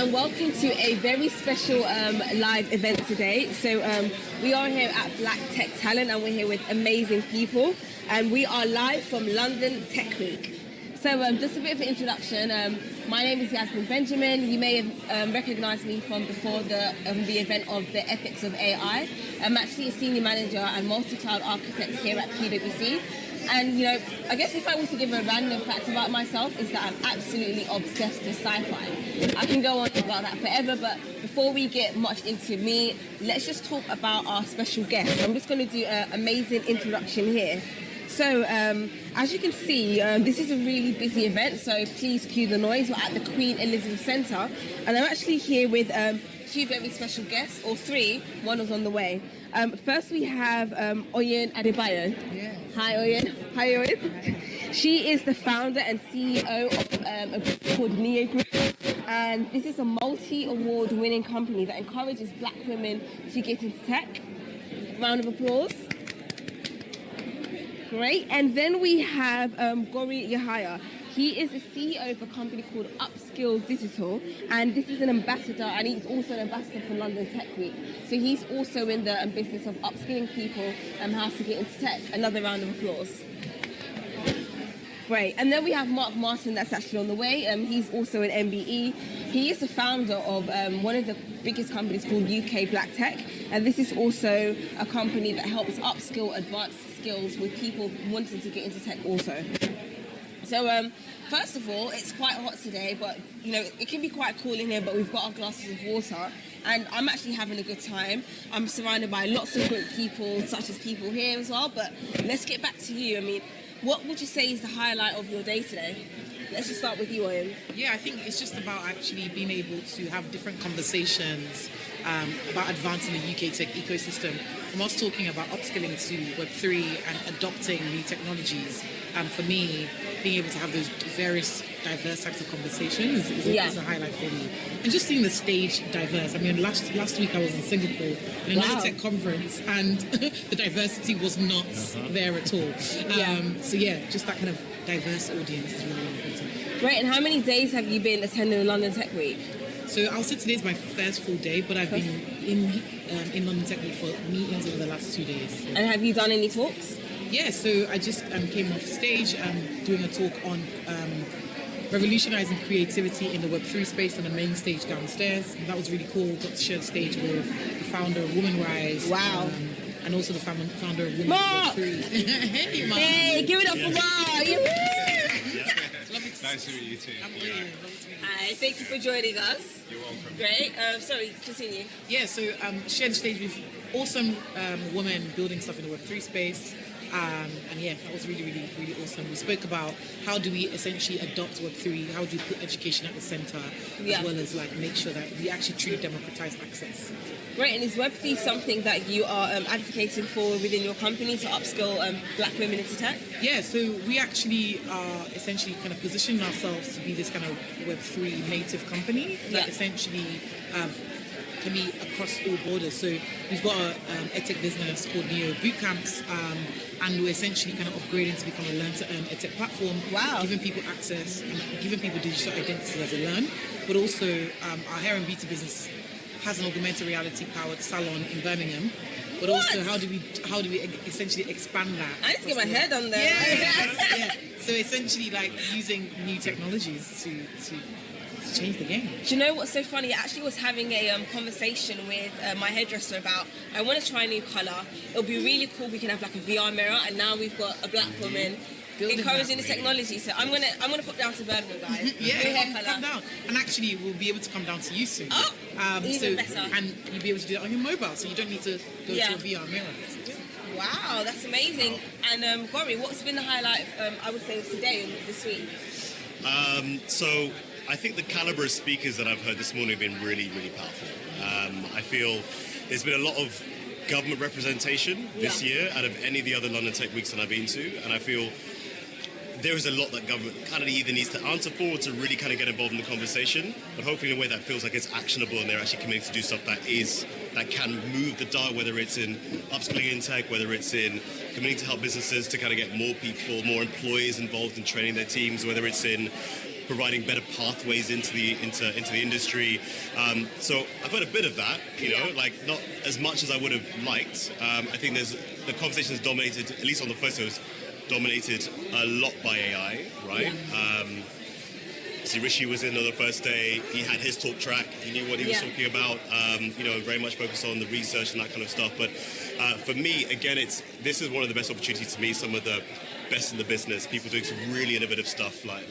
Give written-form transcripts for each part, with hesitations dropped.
and welcome to a very special live event today. So we are here at Black Tech Talent and we're here with amazing people, and we are live from London Tech Week. So just a bit of an introduction. My name is Yasmin Benjamin. You may have recognised me from before the event of the Ethics of AI. I'm actually a senior manager and multi-cloud architect here at PwC. And, you know, I guess if I was to give a random fact about myself, is that I'm absolutely obsessed with sci-fi. I can go on about that forever, but before we get much into me, let's just talk about our special guest. I'm just going to do an amazing introduction here. So, as you can see, this is a really busy event, so please cue the noise. We're at the Queen Elizabeth Centre, and I'm actually here with two very special guests, or three. One was on the way. First, we have Oyinkansola Adebayo. Yeah. Hi, Oyin. Hi, Oyin. She is the founder and CEO of a group called Niyo Group. And this is a multi-award winning company that encourages black women to get into tech. Round of applause. Great. And then we have Gori Yahaya. He is the CEO of a company called Upskill Digital, and this is an ambassador, and he's also an ambassador for London Tech Week. So he's also in the business of upskilling people how to get into tech. Another round of applause. Great. And then we have Mark Martin, that's actually on the way. He's also an MBE. He is the founder of one of the biggest companies called UK Black Tech, and this is also a company that helps upskill advanced skills with people wanting to get into tech also. So first of all, it's quite hot today, but you know, it can be quite cool in here, but we've got our glasses of water and I'm actually having a good time. I'm surrounded by lots of great people, such as people here as well, but let's get back to you. I mean, what would you say is the highlight of your day today? Let's just start with you, Oyin. Yeah, I think it's just about actually being able to have different conversations about advancing the UK tech ecosystem. From us talking about upskilling to Web3 and adopting new technologies, for me, being able to have those various diverse types of conversations is a highlight for me. And just seeing the stage diverse. I mean, last week I was in Singapore in another tech conference, and the diversity was not there at all. So yeah, just that kind of diverse audience is really important. Great. And how many days have you been attending the London Tech Week? So I'll say today's my first full day, but I've been in London Tech Week for meetings over the last 2 days. So. And have you done any talks? Yeah, so I just came off stage doing a talk on revolutionizing creativity in the Web3 space on the main stage downstairs. And that was really cool. Got to share the stage with the founder of Women Rise. Wow. And also the founder of Women Web3. Hey, Mark. Hey, give it up for Mark. Nice to meet you too. I'm brilliant. Hi, thank you for joining us. You're welcome. Great. Sorry, continue. Yeah, so shared the stage with awesome women building stuff in the Web3 space. And yeah, that was really, really, really awesome. We spoke about how do we essentially adopt Web3, how do we put education at the center, as well as like make sure that we actually truly democratize access. Great, and is Web3 something that you are advocating for within your company to upskill black women into tech? Yeah, so we actually are essentially kind of positioning ourselves to be this kind of Web3 native company that essentially can be across all borders. So we've got an edtech business called Niyo Bootcamps, and we're essentially kind of upgrading to become a learn-to-earn edtech platform, giving people access and giving people digital identities as they learn. But also our hair and beauty business has an augmented reality powered salon in Birmingham. But also how do we essentially expand that? I need to get my hair done there. Yeah. So essentially like using new technologies to change the game. Do you know what's so funny? I actually was having a conversation with my hairdresser about I want to try a new colour. It'll be really cool. We can have like a VR mirror, and now we've got a black woman encouraging the technology. So I'm gonna pop down to Birmingham, guys. Come down. And actually, we'll be able to come down to you soon. Oh, even better. And you'll be able to do it on your mobile, so you don't need to go to a VR mirror. Wow, that's amazing. And Gori, what's been the highlight? I would say of today and this week. So I think the caliber of speakers that I've heard this morning have been really, really powerful. I feel there's been a lot of government representation this year out of any of the other London Tech Weeks that I've been to, and I feel there is a lot that government kind of either needs to answer for or to really kind of get involved in the conversation, but hopefully in a way that feels like it's actionable and they're actually committed to do stuff that can move the dial, whether it's in upskilling in tech, whether it's in committing to help businesses to kind of get more people, more employees involved in training their teams, whether it's in providing better pathways into the industry. So I've heard a bit of that, like not as much as I would have liked. I think the conversation is dominated, at least on the first was dominated a lot by AI, right? See, Rishi was in on the first day. He had his talk track. He knew what he was talking about. Very much focused on the research and that kind of stuff. But for me, again, this is one of the best opportunities to meet some of the best in the business. People doing some really innovative stuff, like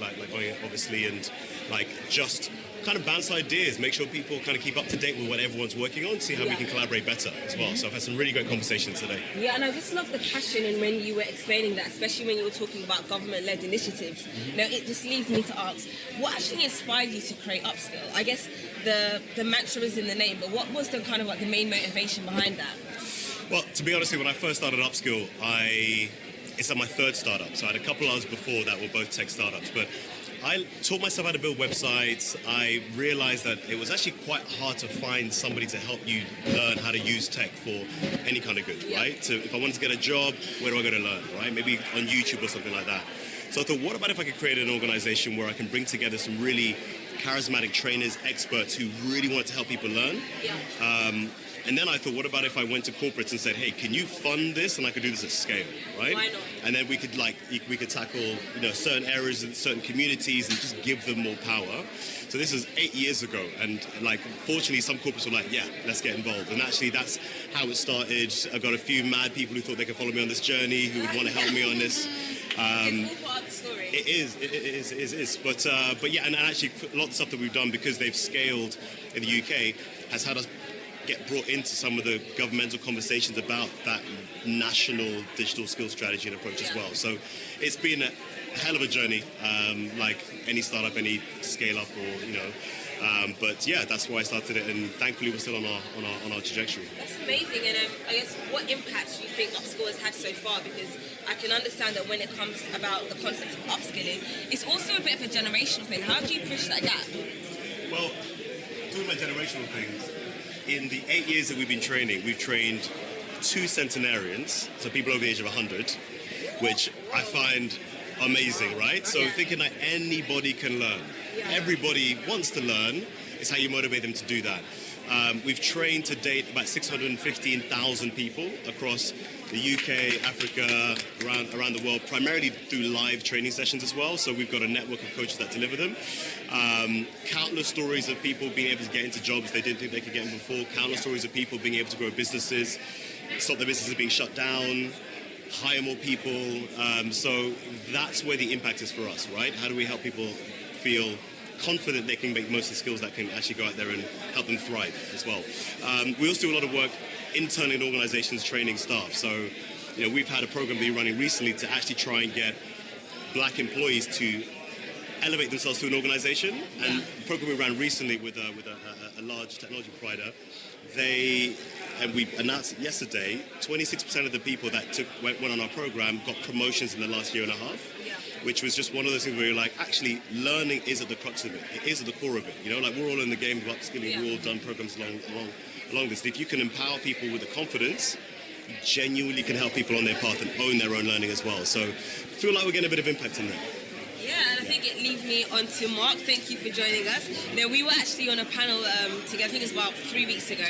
obviously, and like just kind of bounce ideas. Make sure people kind of keep up to date with what everyone's working on. See how we can collaborate better as well. So I've had some really great conversations today. Yeah, and I just love the passion and when you were explaining that, especially when you were talking about government-led initiatives. It just leads me to ask, what actually inspired you to create Upskill? I guess the mantra is in the name, but what was the kind of like the main motivation behind that? Well, to be honest, when I first started Upskill, it's my third startup. So I had a couple others before that were both tech startups, but I taught myself how to build websites. I realized that it was actually quite hard to find somebody to help you learn how to use tech for any kind of good, right? So if I wanted to get a job, where do I go to learn, right? Maybe on YouTube or something like that. So I thought, what about if I could create an organization where I can bring together some really charismatic trainers, experts who really want to help people learn? And then I thought, what about if I went to corporates and said, hey, can you fund this? And I could do this at scale, right? Why not? And then we could tackle, certain areas and certain communities and just give them more power. So this is 8 years ago. And fortunately, some corporates were like, yeah, let's get involved. And actually, that's how it started. I've got a few mad people who thought they could follow me on this journey, who would want to help me on this. It's all part of the story. It is. But yeah, and actually, a lot of stuff that we've done because they've scaled in the UK has had us get brought into some of the governmental conversations about that national digital skills strategy and approach as well. So it's been a hell of a journey, like any startup, any scale up, or but yeah, that's why I started it, and thankfully we're still on our trajectory. That's amazing. And I guess what impact do you think Upskill has had so far? Because I can understand that when it comes about the concept of upskilling, it's also a bit of a generational thing. How do you push that gap? Well, talking about generational things, in the 8 years that we've been training, we've trained 2 centenarians, so people over the age of 100, which I find amazing, right? So thinking that anybody can learn. Everybody wants to learn. It's how you motivate them to do that. We've trained to date about 615,000 people across the UK, Africa, around the world, primarily through live training sessions as well. So we've got a network of coaches that deliver them. Countless stories of people being able to get into jobs they didn't think they could get in before. Countless stories of people being able to grow businesses, stop their businesses being shut down, hire more people. So that's where the impact is for us, right? How do we help people feel confident they can make most of the skills that can actually go out there and help them thrive as well. We also do a lot of work internally in organizations training staff. So, we've had a program being running recently to actually try and get black employees to elevate themselves through an organization. And the program we ran recently with a large technology provider, and we announced yesterday, 26% of the people that went on our program got promotions in the last year and a half. Which was just one of those things where you're like, actually, learning is at the crux of it. It is at the core of it. Like we're all in the game of upskilling. We've all done programs along this. If you can empower people with the confidence, you genuinely can help people on their path and own their own learning as well. So I feel like we're getting a bit of impact in there. Yeah, and I think it leads me on to Mark. Thank you for joining us. We were actually on a panel together, I think it was about 3 weeks ago,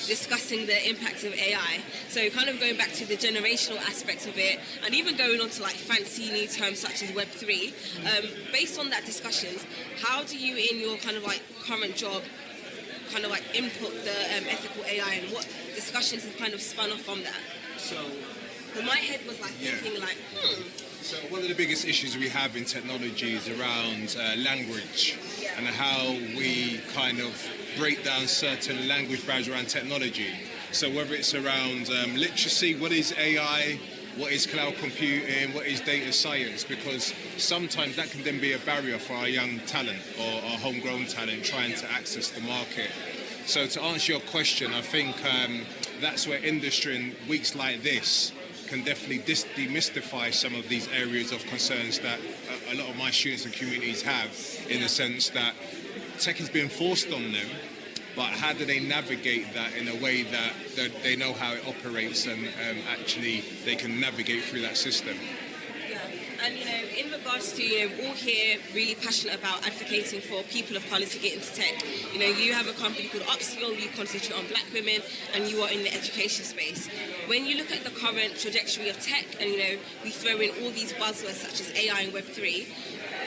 discussing the impact of AI. So kind of going back to the generational aspect of it, and even going on to like fancy new terms such as Web3. Based on that discussions, how do you in your kind of like current job kind of like input the ethical AI, and what discussions have kind of spun off from that? But my head was like thinking like, So one of the biggest issues we have in technology is around language and how we kind of break down certain language barriers around technology. So whether it's around literacy, what is AI, what is cloud computing, what is data science, because sometimes that can then be a barrier for our young talent or our homegrown talent trying to access the market. So to answer your question, I think that's where industry in weeks like this can definitely demystify some of these areas of concerns that a lot of my students and communities have, in the sense that tech is being forced on them, but how do they navigate that in a way that they know how it operates and actually they can navigate through that system? Yeah, And in regards to all here really passionate about advocating for people of colour to get into tech. You have a company called Upskill. You concentrate on black women, and you are in the education space. When you look at the current trajectory of tech, and we throw in all these buzzwords such as AI and Web3.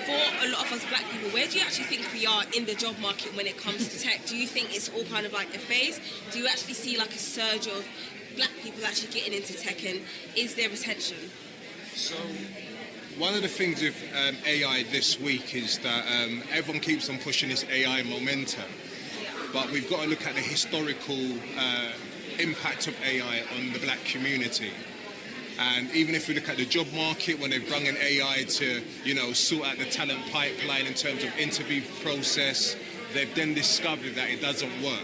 For a lot of us black people, where do you actually think we are in the job market when it comes to tech? Do you think it's all kind of like a phase? Do you actually see like a surge of black people actually getting into tech, and is there retention? So, one of the things with AI this week is that everyone keeps on pushing this AI momentum, but we've got to look at the historical impact of AI on the black community. And even if we look at the job market, when they've brought in AI to, sort out the talent pipeline in terms of interview process, they've then discovered that it doesn't work.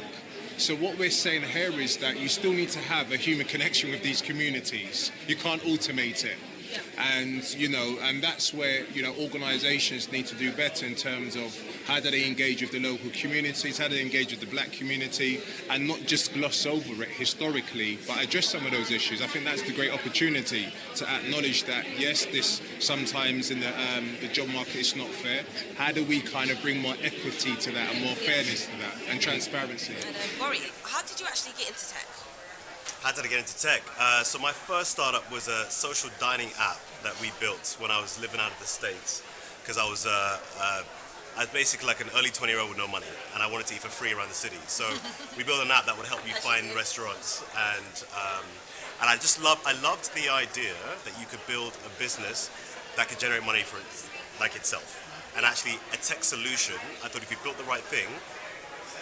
So what we're saying here is that you still need to have a human connection with these communities. You can't automate it. And, and that's where, organizations need to do better in terms of how do they engage with the local communities, how do they engage with the black community, and not just gloss over it historically, but address some of those issues. I think that's the great opportunity to acknowledge that, yes, this sometimes in the job market is not fair. How do we kind of bring more equity to that and more fairness to that and transparency? And Maury, how did you actually get into tech? How did I get into tech? So my first startup was a social dining app that we built when I was living out of the States, because I was basically like an early 20-year-old with no money, and I wanted to eat for free around the city. So we built an app that would help you find restaurants, and I loved the idea that you could build a business that could generate money for itself. And actually, a tech solution, I thought if you built the right thing,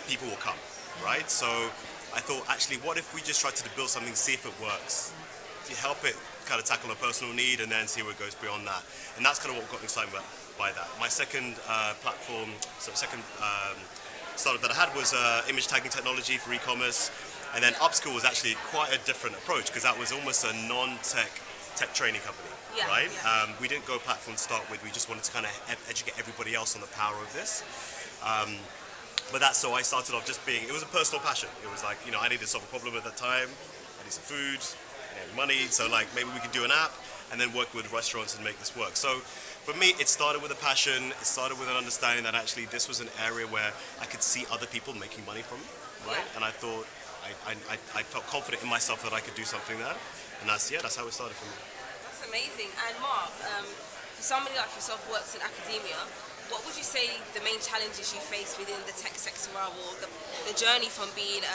people will come, right? So I thought, actually, what if we just try to build something, see if it works, to help it kind of tackle a personal need, and then see where it goes beyond that. And that's kind of what got me excited by that. My second startup that I had was image tagging technology for e-commerce. And then Upskill was actually quite a different approach, because that was almost a non-tech tech training company, right? Yeah. We didn't go platform to start with. We just wanted to kind of educate everybody else on the power of this. But that's so I started off just being, it was a personal passion. It was like, I needed to solve a problem at that time. I need some food, money. So like maybe we could do an app and then work with restaurants and make this work. So for me, it started with a passion. It started with an understanding that actually this was an area where I could see other people making money from it, right? Yeah. And I thought, I felt confident in myself that I could do something there. And that's how it started for me. That's amazing. And Mark, for somebody like yourself who works in academia, what would you say the main challenges you face within the tech sector are, or the journey from being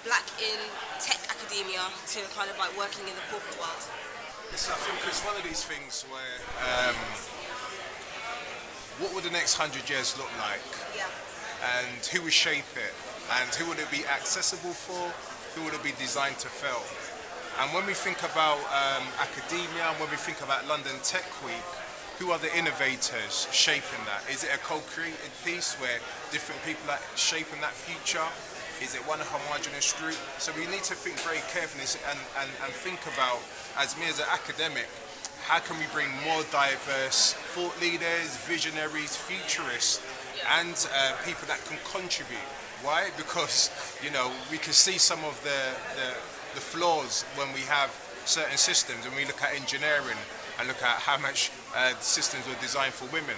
black in tech academia to kind of like working in the corporate world? Yes, I think it's one of these things where what would the next 100 years look like? Yeah. And who would shape it? And who would it be accessible for? Who would it be designed to fill? And when we think about academia, and when we think about London Tech Week, who are the innovators shaping that? Is it a co-created piece where different people are shaping that future? Is it one homogenous group? So we need to think very carefully and think about, as me as an academic, how can we bring more diverse thought leaders, visionaries, futurists, and people that can contribute? Why? Because, we can see some of the flaws when we have certain systems, and we look at engineering and look at how much systems were designed for women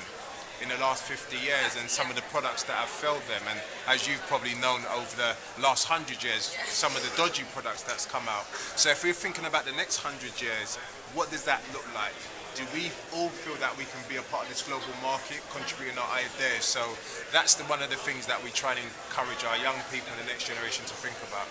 in the last 50 years and some of the products that have failed them. And as you've probably known over the last 100 years, some of the dodgy products that's come out. So if we're thinking about the next 100 years, what does that look like? Do we all feel that we can be a part of this global market, contributing our ideas? So that's one of the things that we try and encourage our young people and the next generation to think about.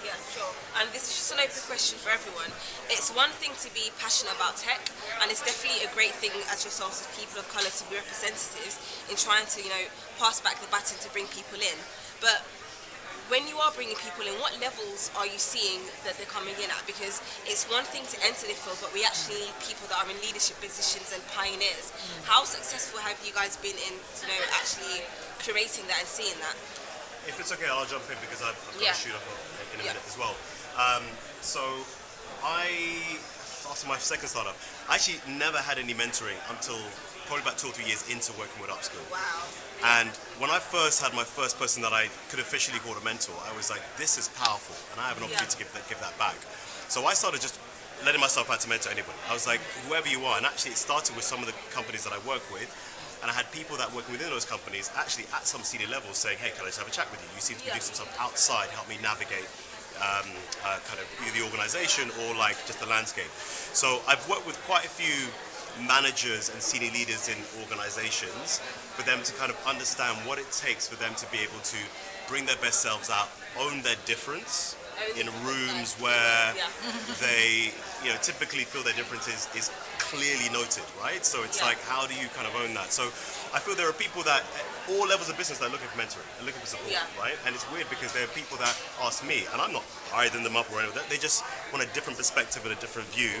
Yeah, sure. And this is just an open question for everyone. It's one thing to be passionate about tech, and it's definitely a great thing as yourselves as people of colour to be representatives in trying to, pass back the baton to bring people in. But when you are bringing people in, what levels are you seeing that they're coming in at? Because it's one thing to enter the field, but we actually need people that are in leadership positions and pioneers. How successful have you guys been in, actually curating that and seeing that? If it's okay, I'll jump in because I've got to shoot up in a minute as well. So after my second startup, I actually never had any mentoring until probably about 2 or 3 years into working with Upskill. Wow. And when I first had my first person that I could officially call a mentor, I was like, this is powerful, and I have an opportunity to give that back. So I started just letting myself out to mentor anybody. I was like, whoever you are, and actually it started with some of the companies that I work with, and I had people that working within those companies actually at some senior levels saying, hey, can I just have a chat with you? You seem to be doing some stuff outside, help me navigate kind of either the organization or like just the landscape. So I've worked with quite a few managers and senior leaders in organizations for them to kind of understand what it takes for them to be able to bring their best selves out, own their difference in rooms where they, typically feel their difference is clearly noted, right? So it's like, how do you kind of own that? So I feel there are people that at all levels of business that are looking for mentoring and looking for support, right? And it's weird because there are people that ask me, and I'm not eyeing them up or anything, they just want a different perspective and a different view.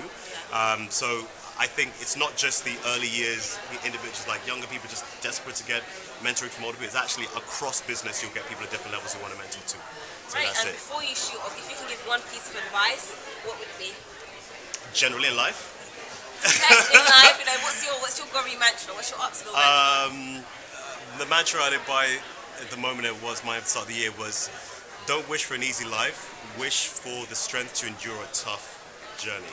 So I think it's not just the early years, the individuals, like younger people just desperate to get mentoring from older people. It's actually across business, you'll get people at different levels who want to mentor too. So right, that's and it. before you shoot off, if you can give one piece of advice, what would it be? Generally in life, In life, what's your gory mantra? What's your obstacle mantra? the mantra I live by at the moment, it was my start of the year, was don't wish for an easy life, wish for the strength to endure a tough journey.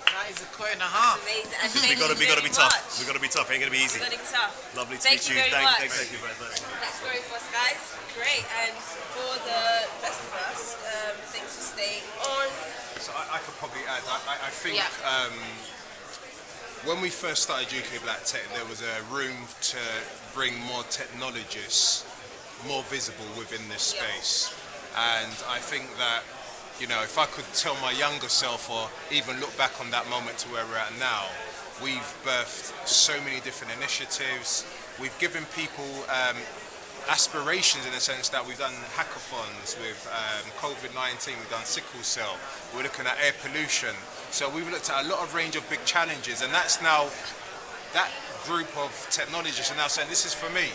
That is a quote and a half. Amazing. And Because thank we you gotta be very tough. much. We gotta be tough. Ain't gonna be easy. It's gonna be tough. Lovely to Thank meet you you. very much. Thank you very much. That's great for us, guys. Great. And for the rest of us, thanks for staying on. So I could probably add, I think Yeah. when we first started UK Black Tech, there was a room to bring more technologists more visible within this space. And I think that, if I could tell my younger self or even look back on that moment to where we're at now, we've birthed so many different initiatives. We've given people aspirations in the sense that we've done hackathons with COVID-19, we've done sickle cell, we're looking at air pollution. So we've looked at a lot of range of big challenges, and that's now, that group of technologists are now saying, this is for me.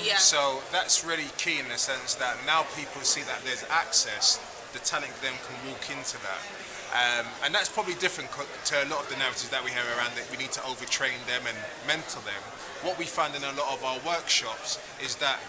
Yeah. So that's really key in the sense that now people see that there's access, the talent then can walk into that. And that's probably different to a lot of the narratives that we have around that we need to overtrain them and mentor them. What we found in a lot of our workshops is that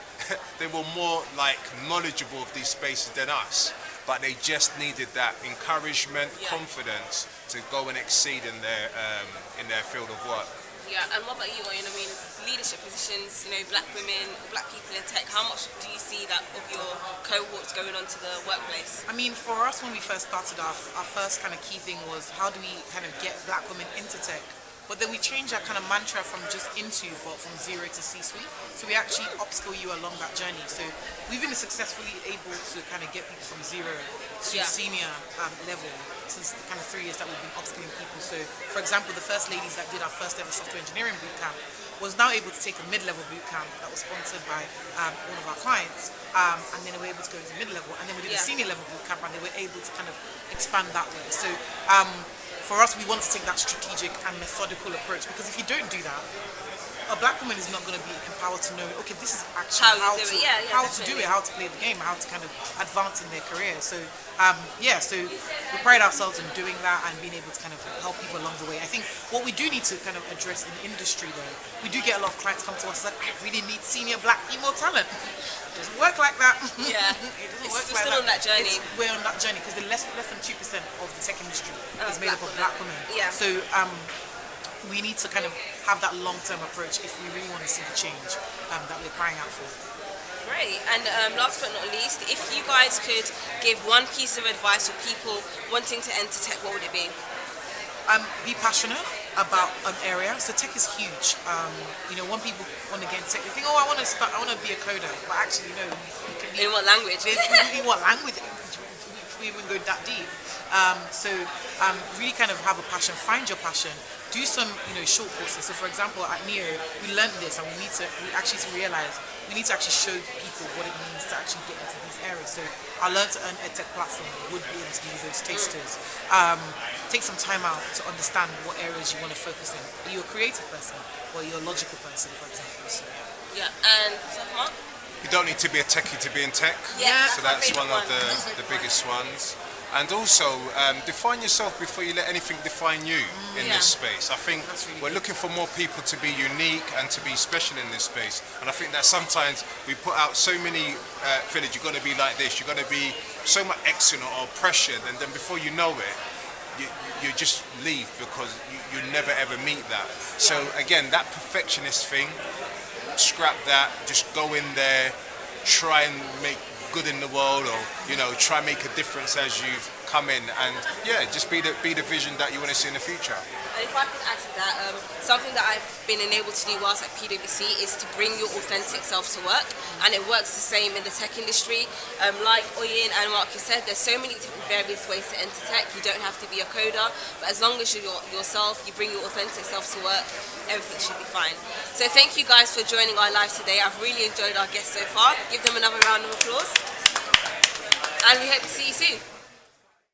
they were more like knowledgeable of these spaces than us, but they just needed that encouragement, confidence to go and exceed in their field of work. Yeah, and what about you, Oyin? I mean, leadership positions, black women, black people in tech, how much do you see that of your cohorts going onto the workplace? I mean, for us, when we first started off, our first kind of key thing was how do we kind of get black women into tech? But then we changed our kind of mantra from just into, but from zero to C-suite. So we actually upskill you along that journey. So we've been successfully able to kind of get people from zero to senior level since the kind of 3 years that we've been upskilling people. So, for example, the first ladies that did our first ever software engineering bootcamp was now able to take a mid-level bootcamp that was sponsored by one of our clients, and then they were able to go into mid-level, and then we did a senior level bootcamp, and they were able to kind of expand that way. So for us, we want to take that strategic and methodical approach, because if you don't do that, a black woman is not going to be empowered to know, okay, this is actually how to do it, how to play the game, how to kind of advance in their career. So so we pride ourselves in doing that and being able to kind of help people along the way. I think what we do need to kind of address in the industry, though, we do get a lot of clients come to us that I really need senior black female talent. It doesn't work like that. Yeah, it doesn't it's work still like that. on that journey. We're on that journey because the less than 2% of the tech industry is made up of black women. Yeah. So we need to kind of have that long-term approach if we really want to see the change that we're crying out for. Great. And last but not least, if you guys could give one piece of advice for people wanting to enter tech, what would it be? Be passionate about an area. So tech is huge. When people want to get into tech, they think, I want to be a coder. But actually, you can be, In what language? in what language? We even go that deep. Really kind of have a passion. Find your passion. Do some, short courses. So, for example, at Niyo, we learned this, and we actually realize we need to actually show people what it means to actually get into these areas. So, our Learn to Earn EdTech platform would be able to give you those tasters. Take some time out to understand what areas you want to focus in. Are you a creative person, or are you a logical person, for example? So, Yeah, and Mark? You don't need to be a techie to be in tech. Yeah, So that's one of the biggest ones. And also, define yourself before you let anything define you in this space. I think we're looking for more people to be unique and to be special in this space. And I think that sometimes we put out so many fillers, you've got to be like this, you've got to be so much excellent or pressured, and then before you know it, you just leave because you never ever meet that. So again, that perfectionist thing, scrap that. Just go in there, try and make good in the world, or try and make a difference as you've come in, and just be the vision that you want to see in the future. And if I could add to that, something that I've been enabled to do whilst at PwC is to bring your authentic self to work, and it works the same in the tech industry. Like Oyin and Marcus said, there's so many different various ways to enter tech. You don't have to be a coder, but as long as you're yourself, you bring your authentic self to work, everything should be fine. So thank you guys for joining our live today. I've really enjoyed our guests so far. Give them another round of applause. And we hope to see you soon.